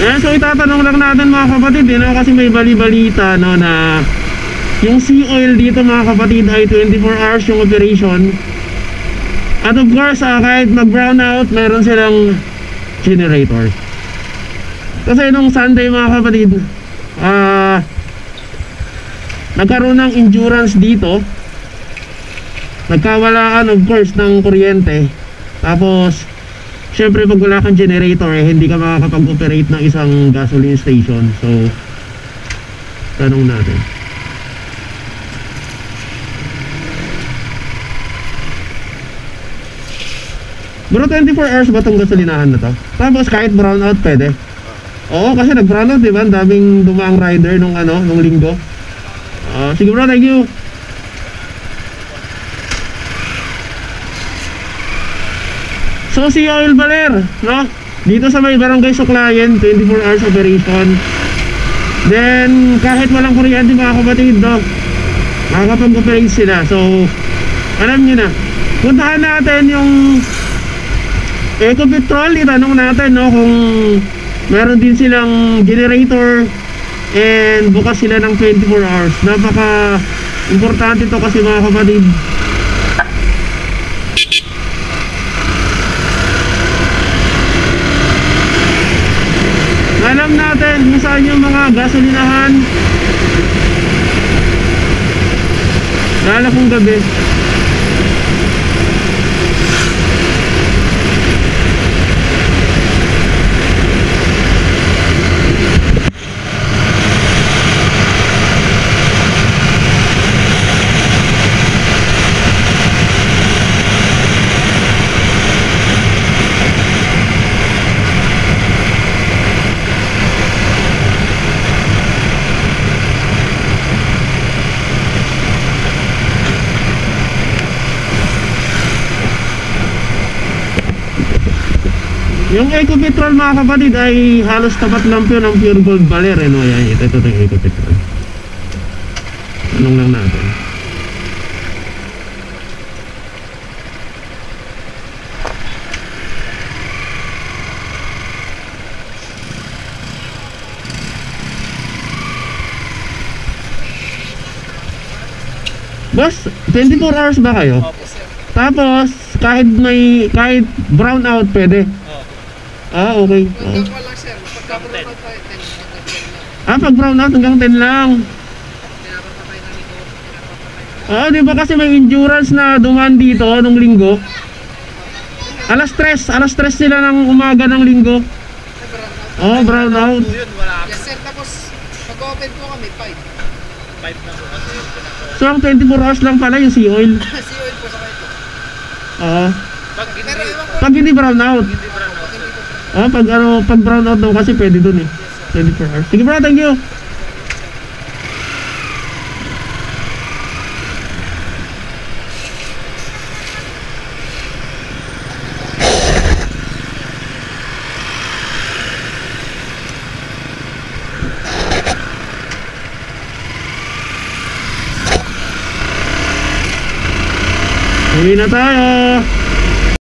So itatanong lang natin mga kapatid, kasi may bali-balita no, na yung sea oil dito mga kapatid ay 24 hours yung operation. At of course, kahit mag-brown out, meron silang generator. Kasi nung Sunday mga kapatid, nagkaroon ng endurance dito. Nagkawalaan of course ng kuryente. Tapos syempre pag wala kang generator, hindi ka makakapag-operate ng isang gasoline station. So tanong natin. Bro, 24 hours ba itong gasolinahan na to? Tapos kahit brownout pwede? Oo, kasi nag-brownout, diba? Ang daming dumaang rider nung linggo. Sige bro, thank you. So si Oil Baler, no? Dito sa may Barangay Suklayan, 24 hours operation. Then kahit walang kuryente mga kapatid, no? Makakapag-operate sila. So alam nyo na, puntahan natin yung Ecopetrol. Itanong natin, no, kung meron din silang generator and bukas sila ng 24 hours. Napaka importante to kasi mga kapatid. Alam natin kung saan yung mga gasolinahan lalo kung gabi. Yung Ecopetrol mga kapatid ay halos tapat lang po ng Pure Gold Baler, no? Yan, ito yung Ecopetrol. Anong lang natin. Boss, 24 hours ba kayo? Opo, sir. Tapos kahit brown out pwede? Okay. Hanggang wala sir, pagka-brown out tayo, 10 lang. Pag brown out hanggang 10 lang. Pinapapatay namin ito, Di ba kasi may endurance na dumaan dito nung linggo? Alas 3 sila ng umaga ng linggo. Brown out. Yun, wala Yes sir, tapos pag-open po kami, 5. 5 na po kasi yun pinaka- So ang 24 hours lang pala yung sea oil. Sea oil po sa kayo po. Pag hindi, Pero ewan ko, Pag hindi brown out. hindi brown out. pag hindi po Pag brown out daw kasi pwede dun eh. 24 hours. Sige bro, thank you. Uwi na tayo.